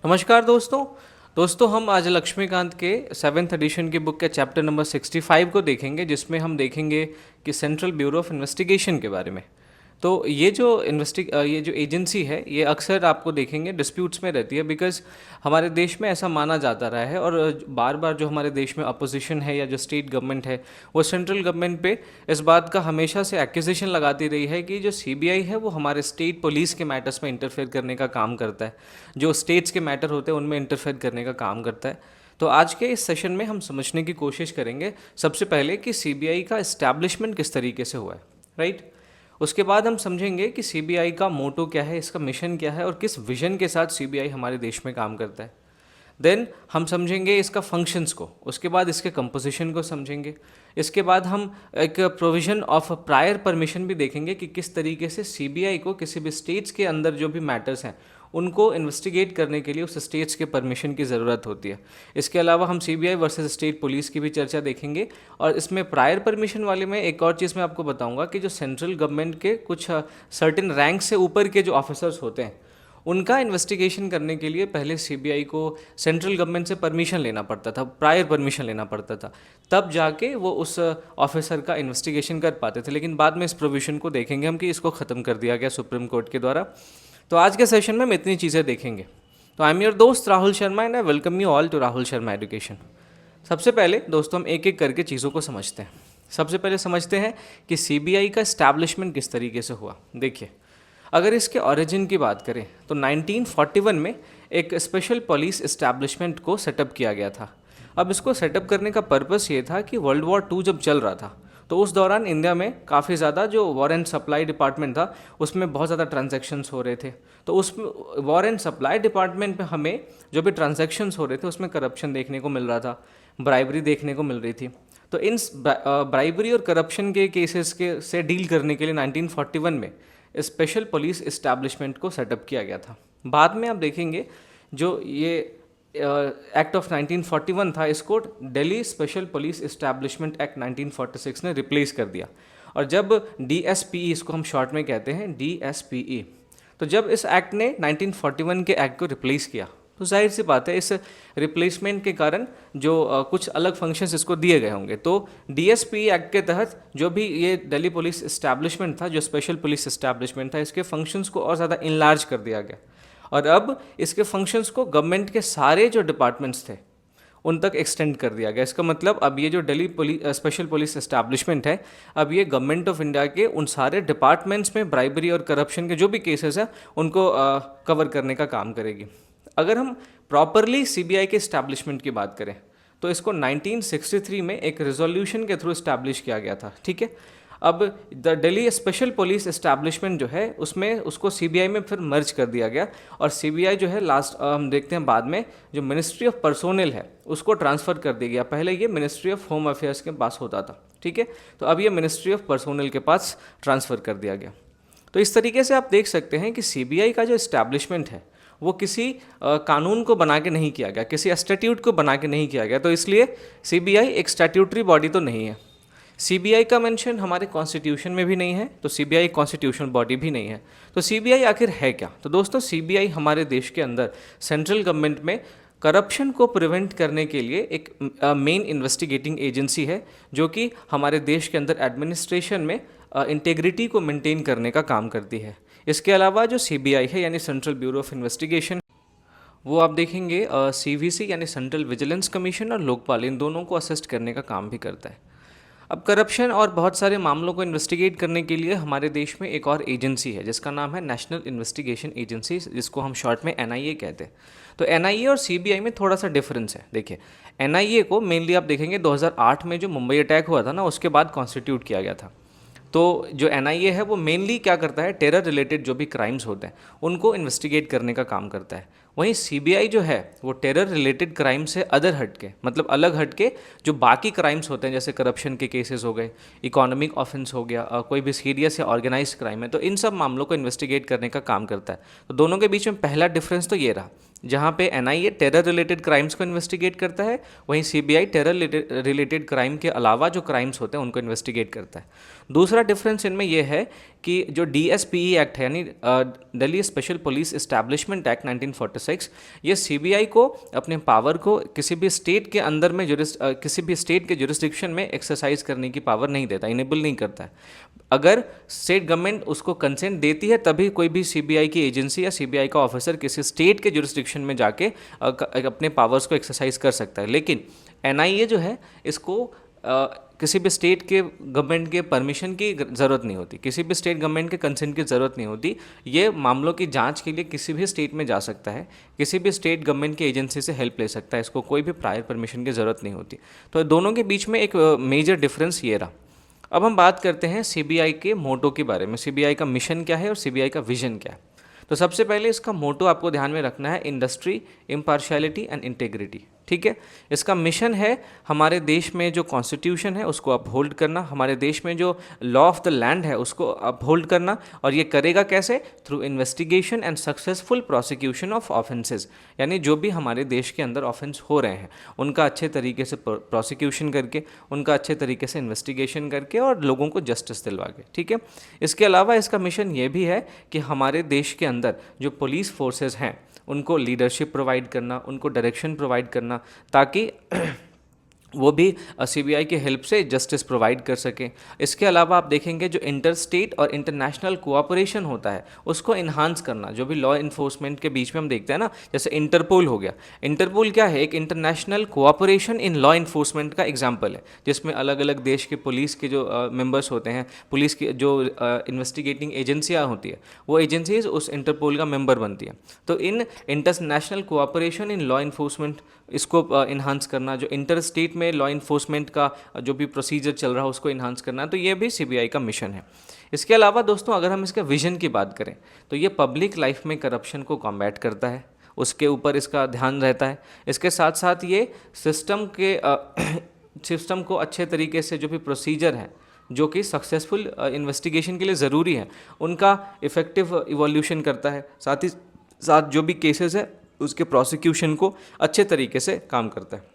नमस्कार दोस्तों हम आज लक्ष्मीकांत के 7th एडिशन की बुक के चैप्टर नंबर 65 को देखेंगे, जिसमें हम देखेंगे कि सेंट्रल ब्यूरो ऑफ इन्वेस्टिगेशन के बारे में। तो ये जो एजेंसी है, ये अक्सर आपको देखेंगे डिस्प्यूट्स में रहती है, बिकॉज हमारे देश में ऐसा माना जाता रहा है। और बार बार जो हमारे देश में अपोजिशन है या जो स्टेट गवर्नमेंट है, वो सेंट्रल गवर्नमेंट पे इस बात का हमेशा से एक्यूजेशन लगाती रही है कि जो सीबीआई है वो हमारे स्टेट पुलिस के मैटर्स में इंटरफेयर करने का काम करता है, जो स्टेट्स के मैटर होते हैं उनमें इंटरफेयर करने का काम करता है। तो आज के इस सेशन में हम समझने की कोशिश करेंगे सबसे पहले कि सीबीआई का इस्टेब्लिशमेंट किस तरीके से हुआ है, राइट। उसके बाद हम समझेंगे कि सीबीआई का मोटो क्या है, इसका मिशन क्या है और किस विजन के साथ सीबीआई हमारे देश में काम करता है। देन हम समझेंगे इसका फंक्शंस को, उसके बाद इसके कंपोजिशन को समझेंगे। इसके बाद हम एक प्रोविजन ऑफ प्रायर परमिशन भी देखेंगे कि किस तरीके से सीबीआई को किसी भी स्टेट्स के अंदर जो भी मैटर्स हैं उनको इन्वेस्टिगेट करने के लिए उस स्टेट्स के परमिशन की ज़रूरत होती है। इसके अलावा हम सीबीआई वर्सेस स्टेट पुलिस की भी चर्चा देखेंगे। और इसमें प्रायर परमिशन वाले में एक और चीज़ मैं आपको बताऊंगा कि जो सेंट्रल गवर्नमेंट के कुछ सर्टेन रैंक से ऊपर के जो ऑफिसर्स होते हैं, उनका इन्वेस्टिगेशन करने के लिए पहले सीबीआई को सेंट्रल गवर्नमेंट से परमिशन लेना पड़ता था, प्रायर परमिशन लेना पड़ता था, तब जाके वो उस ऑफिसर का इन्वेस्टिगेशन कर पाते थे। लेकिन बाद में इस प्रोविजन को देखेंगे हम कि इसको ख़त्म कर दिया गया सुप्रीम कोर्ट के द्वारा। तो आज के सेशन में हम इतनी चीज़ें देखेंगे। तो आई एम योर दोस्त Rahul Sharma and I welcome you all to Rahul Sharma education. सबसे पहले दोस्तों हम एक एक करके चीज़ों को समझते हैं। सबसे पहले समझते हैं कि सीबीआई का इस्टेब्लिशमेंट किस तरीके से हुआ। देखिए, अगर इसके ओरिजिन की बात करें तो 1941 में एक स्पेशल पुलिस इस्टेब्लिशमेंट को सेटअप किया गया था। अब इसको सेटअप करने का पर्पस ये था कि वर्ल्ड वॉर 2 जब चल रहा था तो उस दौरान इंडिया में काफ़ी ज़्यादा जो वॉर एंड सप्लाई डिपार्टमेंट था उसमें बहुत ज़्यादा ट्रांजैक्शंस हो रहे थे। तो उस वॉर एंड सप्लाई डिपार्टमेंट में हमें जो भी ट्रांजैक्शंस हो रहे थे उसमें करप्शन देखने को मिल रहा था, ब्राइबरी देखने को मिल रही थी। तो इन ब्राइबरी और करप्शन के केसेस के से डील करने के लिए 1941 में स्पेशल पुलिस इस्टेब्लिशमेंट को सेटअप किया गया था। बाद में आप देखेंगे जो ये एक्ट ऑफ 1941 था, इसको Delhi special police establishment act 1946 ने रिप्लेस कर दिया। और जब डीएसपीई, इसको हम शॉर्ट में कहते हैं डीएसपीई, तो जब इस एक्ट ने 1941 के एक्ट को रिप्लेस किया तो जाहिर सी बात है इस रिप्लेसमेंट के कारण जो कुछ अलग फंक्शंस इसको दिए गए होंगे। तो डीएसपी एक्ट के तहत जो भी ये दिल्ली पुलिस इस्टेब्लिशमेंट था, जो स्पेशल पुलिस इस्टेब्लिशमेंट था, इसके फंक्शंस को और ज़्यादा इनलार्ज कर दिया गया। और अब इसके फंक्शंस को गवर्नमेंट के सारे जो डिपार्टमेंट्स थे उन तक एक्सटेंड कर दिया गया। इसका मतलब अब ये जो दिल्ली स्पेशल पुलिस इस्टेब्लिशमेंट है, अब ये गवर्नमेंट ऑफ इंडिया के उन सारे डिपार्टमेंट्स में ब्राइबरी और करप्शन के जो भी केसेस हैं उनको कवर करने का काम करेगी। अगर हम प्रॉपरली सीबीआई के इस्टेब्लिशमेंट की बात करें तो इसको 1963 में एक रेजोल्यूशन के थ्रू इस्टेब्लिश किया गया था, ठीक है। अब the Delhi special police establishment जो है उसमें उसको सीबीआई में फिर मर्ज कर दिया गया। और सीबीआई जो है लास्ट हम देखते हैं बाद में जो मिनिस्ट्री ऑफ पर्सोनल है उसको ट्रांसफ़र कर दिया गया। पहले ये मिनिस्ट्री ऑफ होम अफेयर्स के पास होता था, ठीक है। तो अब ये मिनिस्ट्री ऑफ पर्सोनल के पास ट्रांसफ़र कर दिया गया। तो इस तरीके से आप देख सकते हैं कि सीबीआई का जो इस्टेब्लिशमेंट है वो किसी कानून को बना के नहीं किया गया, किसी स्टैट्यूट को बना के नहीं किया गया। तो इसलिए सीबीआई एक स्टैट्यूटरी बॉडी तो नहीं है। सीबीआई का मेंशन हमारे कॉन्स्टिट्यूशन में भी नहीं है, तो सीबीआई कॉन्स्टिट्यूशनल बॉडी भी नहीं है। तो सीबीआई आखिर है क्या? तो दोस्तों, सीबीआई हमारे देश के अंदर सेंट्रल गवर्नमेंट में करप्शन को प्रिवेंट करने के लिए एक मेन इन्वेस्टिगेटिंग एजेंसी है, जो कि हमारे देश के अंदर एडमिनिस्ट्रेशन में इंटेग्रिटी को मेंटेन करने का काम करती है। इसके अलावा जो सीबीआई है यानी सेंट्रल ब्यूरो ऑफ इन्वेस्टिगेशन, वो आप देखेंगे सीवीसी यानी सेंट्रल विजिलेंस कमीशन और लोकपाल, इन दोनों को असिस्ट करने का काम भी करता है। अब करप्शन और बहुत सारे मामलों को इन्वेस्टिगेट करने के लिए हमारे देश में एक और एजेंसी है जिसका नाम है नेशनल इन्वेस्टिगेशन एजेंसी, जिसको हम शॉर्ट में एनआईए कहते हैं। तो एनआईए और सीबीआई में थोड़ा सा डिफरेंस है। देखिए, एनआईए को मेनली आप देखेंगे 2008 में जो मुंबई अटैक हुआ था ना, उसके बाद कॉन्स्टिट्यूट किया गया था। तो जो एनआईए है वो मेनली क्या करता है, टेरर रिलेटेड जो भी क्राइम्स होते हैं उनको इन्वेस्टिगेट करने का काम करता है। वहीं सीबीआई जो है वो टेरर रिलेटेड क्राइम से अदर हट के, मतलब अलग हट के जो बाकी क्राइम्स होते हैं, जैसे करप्शन के केसेस हो गए, इकोनॉमिक ऑफेंस हो गया, कोई भी सीरियस या ऑर्गेनाइज्ड क्राइम है, तो इन सब मामलों को इन्वेस्टिगेट करने का काम करता है। तो दोनों के बीच में पहला डिफरेंस तो ये रहा, जहाँ पे एनआईए टेरर रिलेटेड क्राइम्स को इन्वेस्टिगेट करता है, वहीं सीबीआई टेरर रिलेटेड क्राइम के अलावा जो क्राइम्स होते हैं उनको इन्वेस्टिगेट करता है। दूसरा डिफरेंस इनमें यह है कि जो DSPE एक्ट है यानी Delhi special police establishment act 1946, ये CBI को अपने पावर को किसी भी स्टेट के अंदर में किसी भी स्टेट के जुरिस्डिक्शन में एक्सरसाइज करने की पावर नहीं देता, इनेबल नहीं करता है। अगर स्टेट गवर्नमेंट उसको कंसेंट देती है तभी कोई भी CBI की एजेंसी या CBI का ऑफिसर किसी स्टेट के जुरिस्डिक्शन में जाके अपने पावर्स को एक्सरसाइज कर सकता है। लेकिन NIA जो है इसको किसी भी स्टेट के गवर्नमेंट के परमिशन की ज़रूरत नहीं होती, किसी भी स्टेट गवर्नमेंट के कंसेंट की ज़रूरत नहीं होती। ये मामलों की जांच के लिए किसी भी स्टेट में जा सकता है, किसी भी स्टेट गवर्नमेंट की एजेंसी से हेल्प ले सकता है, इसको कोई भी प्रायर परमिशन की ज़रूरत नहीं होती। तो दोनों के बीच में एक मेजर डिफरेंस ये रहा। अब हम बात करते हैं CBI के मोटो के बारे में, CBI का मिशन क्या है और CBI का विजन क्या है। तो सबसे पहले इसका मोटो आपको ध्यान में रखना है, इंडस्ट्री, इम्पार्शियलिटी एंड इंटेग्रिटी। ठीक है, इसका मिशन है हमारे देश में जो कॉन्स्टिट्यूशन है उसको अपहोल्ड करना, हमारे देश में जो लॉ ऑफ द लैंड है उसको अपहोल्ड करना। और ये करेगा कैसे? Through investigation and successful prosecution of offences, यानी जो भी हमारे देश के अंदर ऑफेंस हो रहे हैं उनका अच्छे तरीके से प्रोसिक्यूशन करके, उनका अच्छे तरीके से इन्वेस्टिगेशन करके और लोगों को जस्टिस दिलवा के। ठीक है, इसके अलावा इसका मिशन ये भी है कि हमारे देश के अंदर जो पुलिस फोर्सेस हैं उनको लीडरशिप प्रोवाइड करना, उनको डायरेक्शन प्रोवाइड करना, ताकि वो भी CBI की हेल्प से जस्टिस प्रोवाइड कर सकें। इसके अलावा आप देखेंगे जो इंटर स्टेट और इंटरनेशनल कोऑपरेशन होता है उसको इन्हांस करना, जो भी लॉ इन्फोर्समेंट के बीच में हम देखते हैं ना, जैसे इंटरपोल हो गया। इंटरपोल क्या है? एक international cooperation in law enforcement का एग्जाम्पल है, जिसमें अलग अलग देश के पुलिस के जो मेंबर्स होते हैं, पुलिस की जो इन्वेस्टिगेटिंग एजेंसियाँ होती है, वो एजेंसीज उस इंटरपोल का मेंबर बनती है। तो in international cooperation in law enforcement इसको इन्हांस करना, जो इंटर स्टेट में लॉ इन्फोर्समेंट का जो भी प्रोसीजर चल रहा है उसको इन्हांस करना, तो ये भी CBI का मिशन है। इसके अलावा दोस्तों अगर हम इसका विजन की बात करें तो ये पब्लिक लाइफ में करप्शन को कॉम्बैट करता है, उसके ऊपर इसका ध्यान रहता है। इसके साथ साथ ये सिस्टम को अच्छे तरीके से जो भी प्रोसीजर है जो कि सक्सेसफुल इन्वेस्टिगेशन के लिए ज़रूरी है उनका इफ़ेक्टिव इवोल्यूशन करता है। साथ ही साथ जो भी केसेस है उसके प्रोसिक्यूशन को अच्छे तरीके से काम करता है।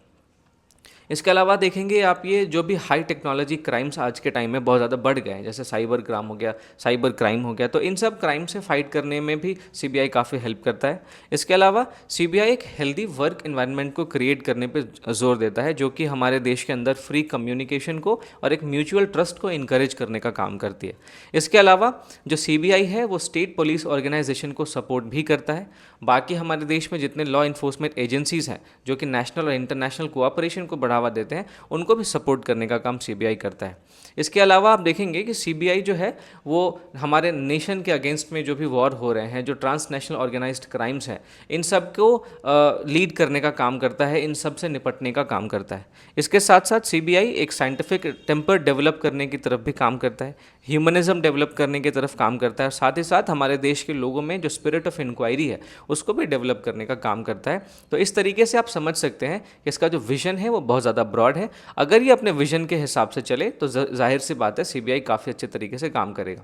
इसके अलावा देखेंगे आप ये जो भी हाई टेक्नोलॉजी क्राइम्स आज के टाइम में बहुत ज़्यादा बढ़ गए हैं, जैसे साइबर क्राइम हो गया, तो इन सब क्राइम से फाइट करने में भी CBI काफ़ी हेल्प करता है। इसके अलावा CBI एक हेल्दी वर्क इन्वायरमेंट को क्रिएट करने पे जोर देता है, जो कि हमारे देश के अंदर फ्री कम्युनिकेशन को और एक म्यूचुअल ट्रस्ट को इनकरेज करने का काम करती है। इसके अलावा जो CBI है वो स्टेट पुलिस ऑर्गेनाइजेशन को सपोर्ट भी करता है। बाकी हमारे देश में जितने लॉ इन्फोर्समेंट एजेंसीज़ हैं जो कि नेशनल और इंटरनेशनल कोऑपरेशन को बढ़ावा देते हैं उनको भी सपोर्ट करने का काम CBI करता है। इसके अलावा आप देखेंगे कि CBI जो है वो हमारे नेशन के अगेंस्ट में जो भी वॉर हो रहे हैं, जो ट्रांसनेशनल ऑर्गेनाइज्ड क्राइम्स हैं, इन सब को लीड करने का काम करता है, इन सब से निपटने का काम करता है। इसके साथ साथ CBI एक साइंटिफिक टेम्पर डेवलप करने की तरफ भी काम करता है, ह्यूमनिज्म डेवलप करने की तरफ काम करता है, और साथ ही साथ हमारे देश के लोगों में जो स्पिरिट ऑफ इंक्वायरी है उसको भी डेवलप करने का काम करता है। तो इस तरीके से आप समझ सकते हैं कि इसका जो विजन है वो बहुत ज़्यादा ब्रॉड है। अगर ये अपने विजन के हिसाब से चले तो जाहिर सी बात है CBI काफ़ी अच्छे तरीके से काम करेगा।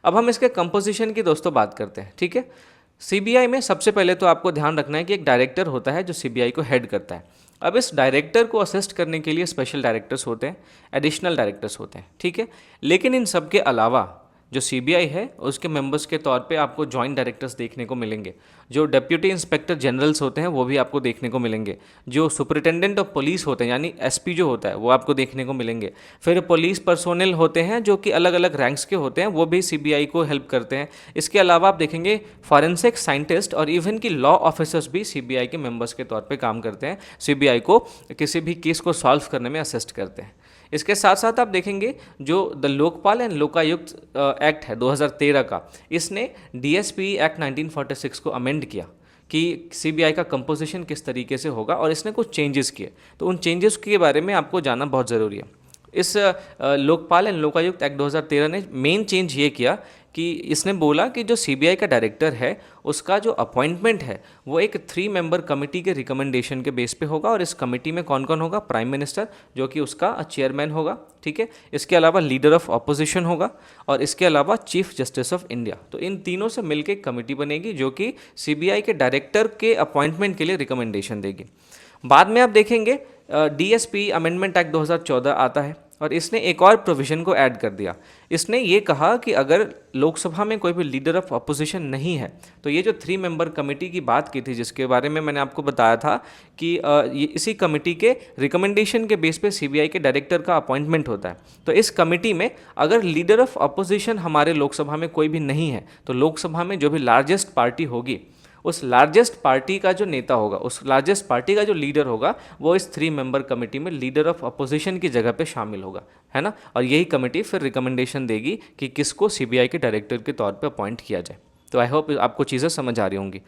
अब हम इसके कंपोजिशन की दोस्तों बात करते हैं। ठीक है, CBI में सबसे पहले तो आपको ध्यान रखना है कि एक डायरेक्टर होता है जो CBI को हेड करता है। अब इस डायरेक्टर को असिस्ट करने के लिए स्पेशल डायरेक्टर्स होते हैं, एडिशनल डायरेक्टर्स होते हैं। ठीक है, लेकिन इन सब के अलावा जो CBI है उसके मेंबर्स के तौर पे आपको जॉइंट डायरेक्टर्स देखने को मिलेंगे, जो डिप्यूटी इंस्पेक्टर जनरल्स होते हैं वो भी आपको देखने को मिलेंगे, जो सुपरिटेंडेंट ऑफ पुलिस होते हैं यानी SP जो होता है वो आपको देखने को मिलेंगे, फिर पुलिस पर्सोनल होते हैं जो कि अलग अलग रैंक्स के होते हैं, वो भी CBI को हेल्प करते हैं। इसके अलावा आप देखेंगे फॉरेंसिक साइंटिस्ट और इवन की लॉ ऑफिसर्स भी CBI के मेंबर्स के तौर पर काम करते हैं, CBI को किसी भी केस को सॉल्व करने में असिस्ट करते हैं। इसके साथ साथ आप देखेंगे जो the Lokpal and Lokayukta act है 2013 का, इसने DSPE एक्ट 1946 को अमेंड किया कि CBI का कंपोजिशन किस तरीके से होगा, और इसने कुछ चेंजेस किए। तो उन चेंजेस के बारे में आपको जानना बहुत ज़रूरी है। इस लोकपाल एंड लोकायुक्त एक्ट 2013 ने मेन चेंज ये किया कि इसने बोला कि जो CBI का डायरेक्टर है उसका जो अपॉइंटमेंट है वो एक 3 मेंबर कमेटी के रिकमेंडेशन के बेस पे होगा, और इस कमेटी में कौन कौन होगा? प्राइम मिनिस्टर जो कि उसका चेयरमैन होगा। ठीक है, इसके अलावा लीडर ऑफ ऑपोजिशन होगा, और इसके अलावा चीफ जस्टिस ऑफ इंडिया। तो इन तीनों से मिलकर एक कमेटी बनेगी जो कि CBI के डायरेक्टर के अपॉइंटमेंट के लिए रिकमेंडेशन देगी। बाद में आप देखेंगे DSPE अमेंडमेंट एक्ट 2014 आता है। और इसने एक और प्रोविज़न को ऐड कर दिया। इसने ये कहा कि अगर लोकसभा में कोई भी लीडर ऑफ अपोजिशन नहीं है, तो ये जो 3 मेंबर कमेटी की बात की थी, जिसके बारे में मैंने आपको बताया था कि ये इसी कमेटी के रिकमेंडेशन के बेस पे सीबीआई के डायरेक्टर का अपॉइंटमेंट होता है। तो इस कमेटी में अगर लीडर ऑफ अपोजिशन हमारे लोकसभा में कोई भी नहीं है, तो लोकसभा में जो भी लार्जेस्ट पार्टी होगी, उस लार्जेस्ट पार्टी का जो नेता होगा, उस लार्जेस्ट पार्टी का जो लीडर होगा, वो इस 3 मेंबर कमेटी में लीडर ऑफ अपोजिशन की जगह पे शामिल होगा, है ना। और यही कमेटी फिर रिकमेंडेशन देगी कि किसको सीबीआई के डायरेक्टर के तौर पे अपॉइंट किया जाए। तो आई होप आपको चीज़ें समझ आ रही होंगी।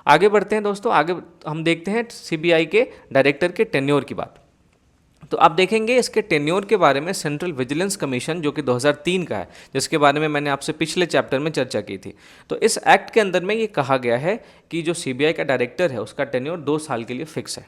आगे बढ़ते हैं दोस्तों, आगे हम देखते हैं सीबीआई के डायरेक्टर के टेन्योर की बात। तो आप देखेंगे इसके टेन्योर के बारे में सेंट्रल विजिलेंस कमीशन जो कि 2003 का है, जिसके बारे में मैंने आपसे पिछले चैप्टर में चर्चा की थी। तो इस एक्ट के अंदर में ये कहा गया है कि जो सीबीआई का डायरेक्टर है उसका टेन्योर 2 साल के लिए फिक्स है।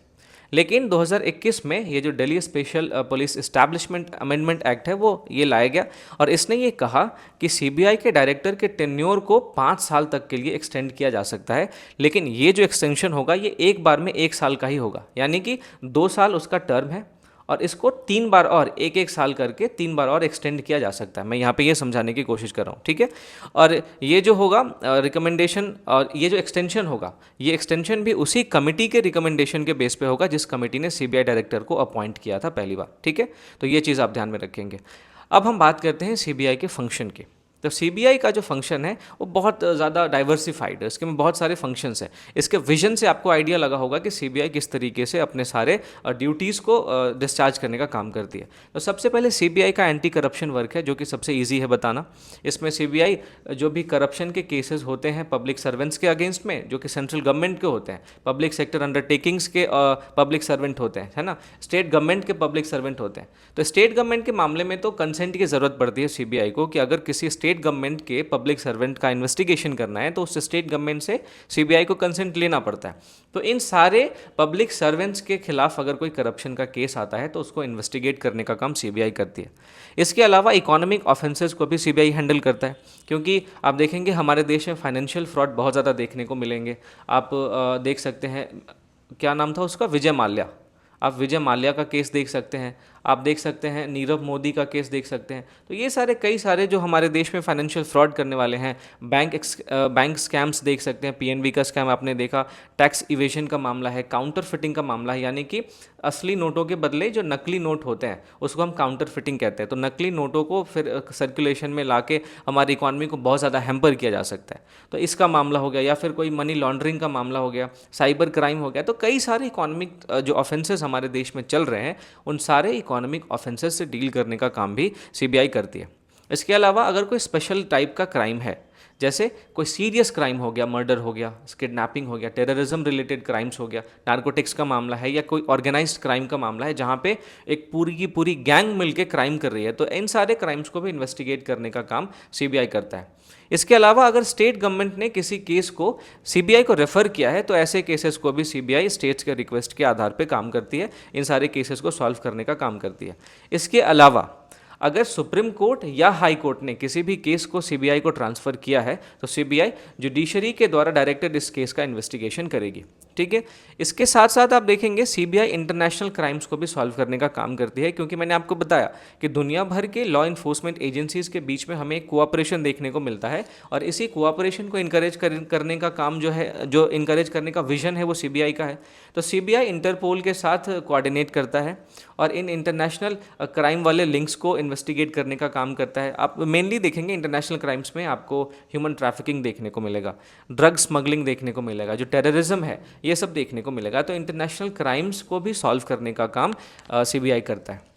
लेकिन 2021 में ये जो Delhi special police establishment amendment act है वो ये लाया गया, और इसने ये कहा कि सीबीआई के डायरेक्टर के टेन्योर को 5 साल तक के लिए एक्सटेंड किया जा सकता है। लेकिन ये जो एक्सटेंशन होगा ये एक बार में 1 साल का ही होगा, यानी कि 2 साल उसका टर्म है और इसको 3 बार और 1-1 साल करके 3 बार और एक्सटेंड किया जा सकता है। मैं यहाँ पे ये समझाने की कोशिश कर रहा हूँ, ठीक है। और ये जो होगा रिकमेंडेशन और ये जो एक्सटेंशन होगा, ये एक्सटेंशन भी उसी कमेटी के रिकमेंडेशन के बेस पे होगा जिस कमेटी ने सीबीआई डायरेक्टर को अपॉइंट किया था पहली बार, ठीक है। तो ये चीज़ आप ध्यान में रखेंगे। अब हम बात करते हैं सीबीआई के फंक्शन की। तो सीबीआई का जो फंक्शन है वो बहुत ज़्यादा डाइवर्सिफाइड है, इसके में बहुत सारे फंक्शंस हैं। इसके विजन से आपको आइडिया लगा होगा कि सीबीआई किस तरीके से अपने सारे ड्यूटीज़ को डिस्चार्ज करने का काम करती है। तो सबसे पहले सीबीआई का एंटी करप्शन वर्क है, जो कि सबसे ईजी है बताना। इसमें सीबीआई जो भी करप्शन के केसेस होते हैं पब्लिक सर्वेंट्स के अगेंस्ट में, जो कि सेंट्रल गवर्नमेंट के होते हैं, पब्लिक सेक्टर अंडरटेकिंग्स के पब्लिक सर्वेंट होते हैं, है ना, स्टेट गवर्नमेंट के पब्लिक सर्वेंट होते हैं। तो स्टेट गवर्नमेंट के मामले में तो कंसेंट की ज़रूरत पड़ती है सीबीआई को, कि अगर किसी स्टेट गवर्नमेंट के पब्लिक सर्वेंट का इन्वेस्टिगेशन करना है तो उस स्टेट गवर्नमेंट से सीबीआई को कंसेंट लेना पड़ता है। तो इन सारे पब्लिक सर्वेंट्स के खिलाफ अगर कोई करप्शन का केस आता है तो उसको इन्वेस्टिगेट करने का काम सीबीआई करती है। इसके अलावा इकोनॉमिक ऑफेंसेस को भी सीबीआई हैंडल करता है, क्योंकि आप देखेंगे हमारे देश में फाइनेंशियल फ्रॉड बहुत ज़्यादा देखने को मिलेंगे। आप देख सकते हैं, क्या नाम था उसका, विजय माल्या। आप विजय माल्या का केस देख सकते हैं, आप देख सकते हैं नीरव मोदी का केस देख सकते हैं। तो ये सारे कई सारे जो हमारे देश में फाइनेंशियल फ्रॉड करने वाले हैं, बैंक स्कैम्स देख सकते हैं, पीएनबी का स्कैम आपने देखा, टैक्स इवेजन का मामला है, काउंटर फिटिंग का मामला है, यानी कि असली नोटों के बदले जो नकली नोट होते हैं उसको हम काउंटर फिटिंग कहते हैं। तो नकली नोटों को फिर सर्कुलेशन में ला के हमारी इकॉनमी को बहुत ज़्यादा हैम्पर किया जा सकता है, तो इसका मामला हो गया, या फिर कोई मनी लॉन्ड्रिंग का मामला हो गया, साइबर क्राइम हो गया। तो कई सारे इकोनॉमिक जो ऑफेंसेस हमारे देश में चल रहे हैं, उन सारे इकोनॉमिक ऑफेंसेस से डील करने का काम भी सीबीआई करती है। इसके अलावा अगर कोई स्पेशल टाइप का क्राइम है, जैसे कोई सीरियस क्राइम हो गया, मर्डर हो गया, किडनैपिंग हो गया, टेररिज्म रिलेटेड क्राइम्स हो गया, नारकोटिक्स का मामला है, या कोई ऑर्गेनाइज्ड क्राइम का मामला है जहाँ पे एक पूरी की पूरी गैंग मिलके क्राइम कर रही है, तो इन सारे क्राइम्स को भी इन्वेस्टिगेट करने का काम सीबीआई करता है। इसके अलावा अगर स्टेट गवर्नमेंट ने किसी केस को सीबीआई को रेफर किया है, तो ऐसे केसेस को भी सीबीआई स्टेट्स के रिक्वेस्ट के आधार पर काम करती है, इन सारे केसेस को सॉल्व करने का काम करती है। इसके अलावा अगर सुप्रीम कोर्ट या हाई कोर्ट ने किसी भी केस को सीबीआई को ट्रांसफ़र किया है, तो सीबीआई जुडिशरी के द्वारा डायरेक्टेड इस केस का इन्वेस्टिगेशन करेगी, ठीक है। इसके साथ साथ आप देखेंगे सीबीआई इंटरनेशनल क्राइम्स को भी सॉल्व करने का काम करती है, क्योंकि मैंने आपको बताया कि दुनिया भर के लॉ इन्फोर्समेंट एजेंसीज़ के बीच में हमें कोऑपरेशन देखने को मिलता है, और इसी कोऑपरेशन को इनकरेज करने का काम जो है, जो इनकरेज करने का विजन है, वो सीबीआई का है। तो सीबीआई इंटरपोल के साथ कोऑर्डिनेट करता है और इन इंटरनेशनल क्राइम वाले लिंक्स को इन्वेस्टिगेट करने का काम करता है। आप मेनली देखेंगे इंटरनेशनल क्राइम्स में आपको ह्यूमन ट्रैफिकिंग देखने को मिलेगा, ड्रग स्मगलिंग देखने को मिलेगा, जो टेररिज्म है ये सब देखने को मिलेगा। तो इंटरनेशनल क्राइम्स को भी सॉल्व करने का काम सीबीआई करता है।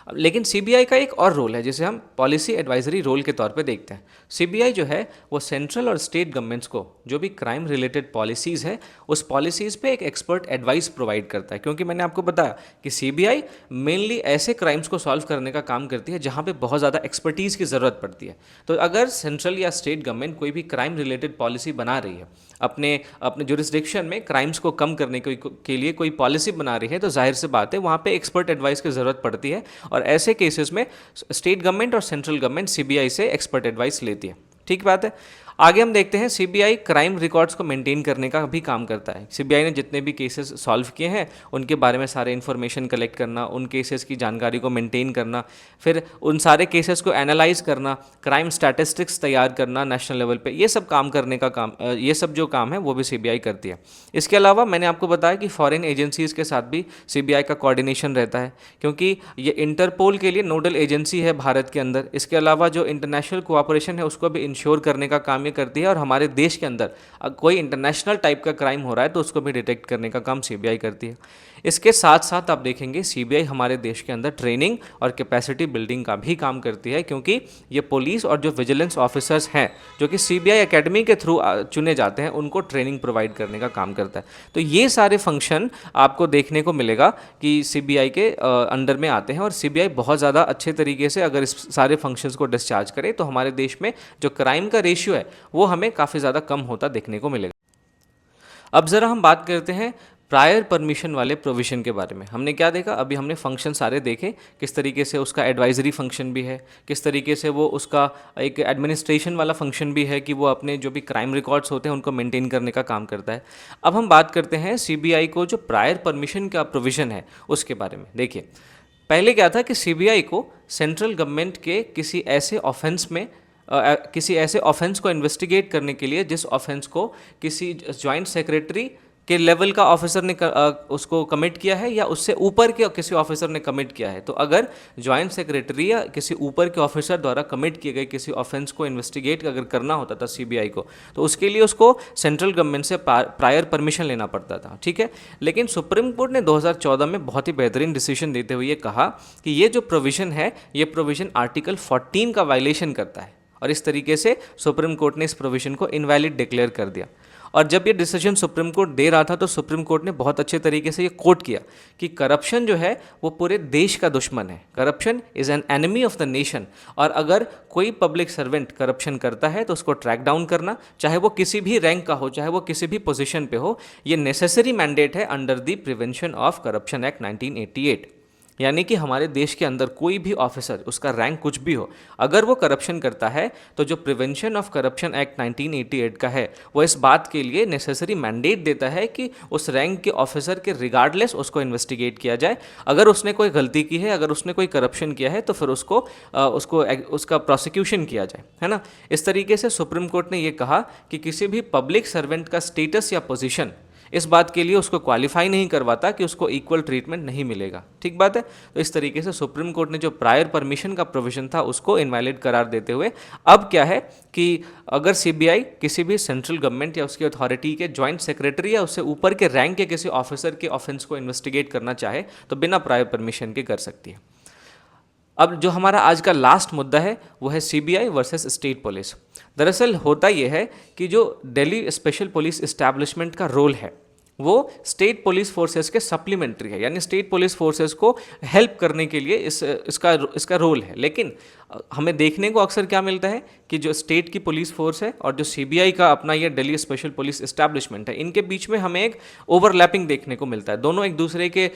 लेकिन सीबीआई का एक और रोल है जिसे हम पॉलिसी एडवाइजरी रोल के तौर पे देखते हैं। सीबीआई जो है वो सेंट्रल और स्टेट गवर्नमेंट्स को जो भी क्राइम रिलेटेड पॉलिसीज़ है, उस पॉलिसीज़ पे एक एक्सपर्ट एडवाइस प्रोवाइड करता है, क्योंकि मैंने आपको बताया कि सीबीआई मेनली ऐसे क्राइम्स को सॉल्व करने का काम करती है जहाँ पे बहुत ज़्यादा एक्सपर्टीज़ की ज़रूरत पड़ती है। तो अगर सेंट्रल या स्टेट गवर्नमेंट कोई भी क्राइम रिलेटेड पॉलिसी बना रही है, अपने जुरिस्डिक्शन में क्राइम्स को कम करने के लिए कोई पॉलिसी बना रही है, तो जाहिर सी बात है वहाँ पे एक्सपर्ट एडवाइस की ज़रूरत पड़ती है, और ऐसे केसेस में स्टेट गवर्नमेंट और सेंट्रल गवर्नमेंट सीबीआई से एक्सपर्ट एडवाइस लेती है, ठीक बात है। आगे हम देखते हैं सीबीआई क्राइम रिकॉर्ड्स को मेंटेन करने का भी काम करता है। सीबीआई ने जितने भी केसेस सॉल्व किए हैं उनके बारे में सारे इन्फॉर्मेशन कलेक्ट करना, उन केसेस की जानकारी को मेंटेन करना, फिर उन सारे केसेस को एनालाइज करना, क्राइम स्टैटिस्टिक्स तैयार करना नेशनल लेवल पे, ये सब काम करने का काम, ये सब जो काम है वो भी सीबीआई करती है। इसके अलावा मैंने आपको बताया कि फॉरेन एजेंसीज़ के साथ भी सीबीआई का कोऑर्डिनेशन रहता है, क्योंकि ये इंटरपोल के लिए नोडल एजेंसी है भारत के अंदर। इसके अलावा जो इंटरनेशनल कोऑपरेशन है उसको भी इंश्योर करने का काम ये करती है, और हमारे देश के अंदर कोई इंटरनेशनल टाइप का क्राइम हो रहा है तो उसको भी डिटेक्ट करने का काम सीबीआई करती है। इसके साथ साथ आप देखेंगे सीबीआई हमारे देश के अंदर ट्रेनिंग और कैपेसिटी बिल्डिंग का भी काम करती है, क्योंकि ये पुलिस और जो विजिलेंस ऑफिसर्स हैं जो कि सीबीआई एकेडमी के थ्रू चुने जाते हैं उनको ट्रेनिंग प्रोवाइड करने का काम करता है। तो ये सारे फंक्शन आपको देखने को मिलेगा कि सीबीआई के अंडर में आते हैं, और सीबीआई बहुत ज़्यादा अच्छे तरीके से अगर इस सारे फंक्शंस को डिस्चार्ज करे तो हमारे देश में जो क्राइम का रेशियो है वो हमें काफ़ी ज़्यादा कम होता देखने को मिलेगा। अब ज़रा हम बात करते हैं प्रायर परमिशन वाले प्रोविज़न के बारे में। हमने क्या देखा, अभी हमने फंक्शन सारे देखे, किस तरीके से उसका एडवाइजरी फंक्शन भी है, किस तरीके से वो उसका एक एडमिनिस्ट्रेशन वाला फंक्शन भी है कि वो अपने जो भी क्राइम रिकॉर्ड्स होते हैं उनको मेंटेन करने का काम करता है। अब हम बात करते हैं सीबीआई को जो प्रायर परमिशन का प्रोविज़न है उसके बारे में। देखिए, पहले क्या था कि सीबीआई को सेंट्रल गवर्नमेंट के किसी ऐसे ऑफेंस को इन्वेस्टिगेट करने के लिए जिस ऑफेंस को किसी जॉइंट सेक्रेटरी के लेवल का ऑफिसर ने उसको कमिट किया है या उससे ऊपर के किसी ऑफिसर ने कमिट किया है, तो अगर जॉइंट सेक्रेटरी या किसी ऊपर के ऑफिसर द्वारा कमिट किए गए किसी ऑफेंस को इन्वेस्टिगेट अगर करना होता था सीबीआई को, तो उसके लिए उसको सेंट्रल गवर्नमेंट से प्रायर परमिशन लेना पड़ता था। ठीक है, लेकिन सुप्रीम कोर्ट ने 2014 में बहुत ही बेहतरीन डिसीजन देते हुए ये कहा कि ये जो प्रोविज़न है ये प्रोविज़न आर्टिकल 14 का वायलेशन करता है, और इस तरीके से सुप्रीम कोर्ट ने इस प्रोविज़न को इनवैलिड डिक्लेयर कर दिया। और जब ये डिसीजन सुप्रीम कोर्ट दे रहा था तो सुप्रीम कोर्ट ने बहुत अच्छे तरीके से ये कोट किया कि करप्शन जो है वो पूरे देश का दुश्मन है, corruption is an enemy of the nation, और अगर कोई पब्लिक सर्वेंट करप्शन करता है तो उसको ट्रैक डाउन करना, चाहे वो किसी भी रैंक का हो, चाहे वो किसी भी पोजीशन पे हो, ये नेसेसरी मैंडेट है under the prevention of corruption act 1988। यानी कि हमारे देश के अंदर कोई भी ऑफिसर, उसका रैंक कुछ भी हो, अगर वो करप्शन करता है तो जो प्रिवेंशन ऑफ करप्शन एक्ट 1988 का है वो इस बात के लिए नेसेसरी मैंडेट देता है कि उस रैंक के ऑफिसर के रिगार्डलेस उसको इन्वेस्टिगेट किया जाए। अगर उसने कोई गलती की है, अगर उसने कोई करप्शन किया है तो फिर उसका प्रोसिक्यूशन किया जाए, है ना। इस तरीके से सुप्रीम कोर्ट ने ये कहा कि किसी भी पब्लिक सर्वेंट का स्टेटस या पोजीशन इस बात के लिए उसको क्वालिफाई नहीं करवाता कि उसको इक्वल ट्रीटमेंट नहीं मिलेगा। ठीक बात है। तो इस तरीके से सुप्रीम कोर्ट ने जो प्रायर परमिशन का प्रोविजन था उसको इनवैलिड करार देते हुए अब क्या है कि अगर सीबीआई किसी भी सेंट्रल गवर्नमेंट या उसकी अथॉरिटी के जॉइंट सेक्रेटरी या उससे ऊपर के रैंक के किसी ऑफिसर के ऑफेंस को इन्वेस्टिगेट करना चाहे तो बिना प्रायर परमिशन के कर सकती है। अब जो हमारा आज का लास्ट मुद्दा है वो है सीबीआई वर्सेस स्टेट पुलिस। दरअसल होता यह है कि जो दिल्ली स्पेशल पुलिस इस्टेब्लिशमेंट का रोल है वो स्टेट पुलिस फोर्सेस के सप्लीमेंट्री है, यानी स्टेट पुलिस फोर्सेस को हेल्प करने के लिए इसका रोल है। लेकिन हमें देखने को अक्सर क्या मिलता है कि जो स्टेट की पुलिस फोर्स है और जो सीबीआई का अपना ये दिल्ली स्पेशल पुलिस इस्टेब्लिशमेंट है, इनके बीच में हमें एक ओवरलैपिंग देखने को मिलता है। दोनों एक दूसरे के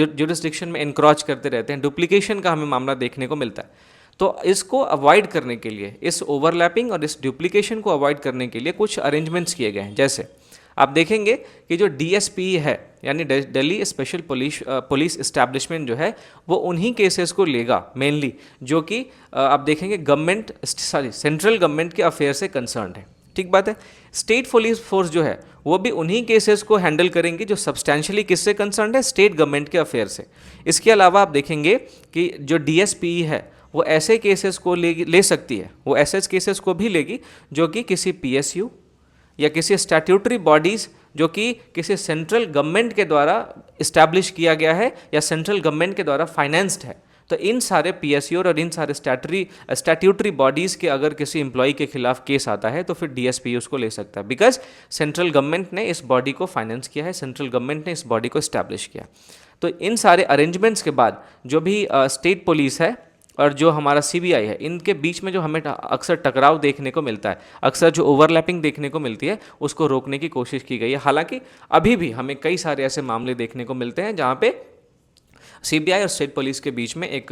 जुरिस्डिक्शन में एनक्रॉच करते रहते हैं, डुप्लीकेशन का हमें मामला देखने को मिलता है। तो इसको अवॉइड करने के लिए, इस ओवरलैपिंग और इस डुप्लीकेशन को अवॉइड करने के लिए कुछ अरेंजमेंट्स किए गए हैं। जैसे आप देखेंगे कि जो डीएसपी है यानी दिल्ली स्पेशल पुलिस इस्टेब्लिशमेंट जो है वो उन्हीं केसेस को लेगा मेनली जो कि आप देखेंगे सेंट्रल गवर्नमेंट के अफेयर से कंसर्न है। ठीक बात है। स्टेट पुलिस फोर्स जो है वो भी उन्हीं केसेस को हैंडल करेंगी जो सब्सटेंशियली किससे कंसर्न है, स्टेट गवर्नमेंट के अफेयर से। इसके अलावा आप देखेंगे कि जो डीएसपी है वो ऐसे केसेस को ले सकती है, वो ऐसे केसेस को भी लेगी जो कि किसी पीएसयू या किसी स्टैट्यूटरी बॉडीज़ जो कि किसी सेंट्रल गवर्नमेंट के द्वारा इस्टेब्लिश किया गया है या सेंट्रल गवर्नमेंट के द्वारा फाइनेंस्ड है। तो इन सारे पीएसयू और इन सारे स्टैट्यूटरी बॉडीज़ के अगर किसी एम्प्लॉय के खिलाफ केस आता है तो फिर डीएसपी उसको ले सकता है, बिकॉज सेंट्रल गवर्नमेंट ने इस बॉडी को फाइनेंस किया है, सेंट्रल गवर्नमेंट ने इस बॉडी को इस्टेब्लिश किया। तो इन सारे अरेंजमेंट्स के बाद जो भी स्टेट पुलिस है और जो हमारा सीबीआई है, इनके बीच में जो हमें अक्सर टकराव देखने को मिलता है, अक्सर जो ओवरलैपिंग देखने को मिलती है, उसको रोकने की कोशिश की गई है। हालांकि अभी भी हमें कई सारे ऐसे मामले देखने को मिलते हैं जहाँ पे सीबीआई और स्टेट पुलिस के बीच में एक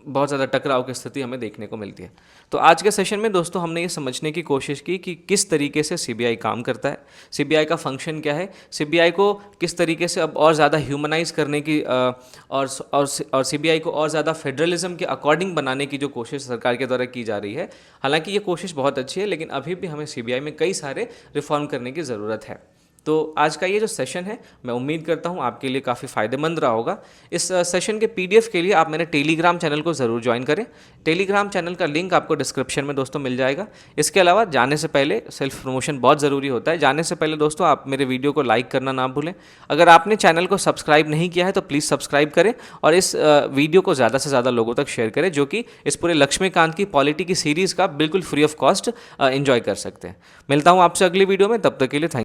बहुत ज़्यादा टकराव की स्थिति हमें देखने को मिलती है। तो आज के सेशन में दोस्तों हमने ये समझने की कोशिश की कि किस तरीके से सीबीआई काम करता है, सीबीआई का फंक्शन क्या है, सीबीआई को किस तरीके से अब और ज़्यादा ह्यूमनाइज करने की और सीबीआई को और ज़्यादा फेडरलिज्म के अकॉर्डिंग बनाने की जो कोशिश सरकार के द्वारा की जा रही है। हालांकि ये कोशिश बहुत अच्छी है, लेकिन अभी भी हमें सीबीआई में कई सारे रिफॉर्म करने की ज़रूरत है। तो आज का ये जो सेशन है, मैं उम्मीद करता हूँ आपके लिए काफ़ी फ़ायदेमंद रहा होगा। इस सेशन के पीडीएफ के लिए आप मेरे टेलीग्राम चैनल को ज़रूर ज्वाइन करें। टेलीग्राम चैनल का लिंक आपको डिस्क्रिप्शन में दोस्तों मिल जाएगा। इसके अलावा जाने से पहले सेल्फ प्रमोशन बहुत ज़रूरी होता है। जाने से पहले दोस्तों आप मेरे वीडियो को लाइक करना ना भूलें। अगर आपने चैनल को सब्सक्राइब नहीं किया है तो प्लीज़ सब्सक्राइब करें और इस वीडियो को ज़्यादा से ज़्यादा लोगों तक शेयर करें, जो कि इस पूरे लक्ष्मीकांत की पॉलिटी की सीरीज़ का बिल्कुल फ्री ऑफ कॉस्ट एंजॉय कर सकते हैं। मिलता हूँ आपसे अगली वीडियो में, तब तक के लिए थैंक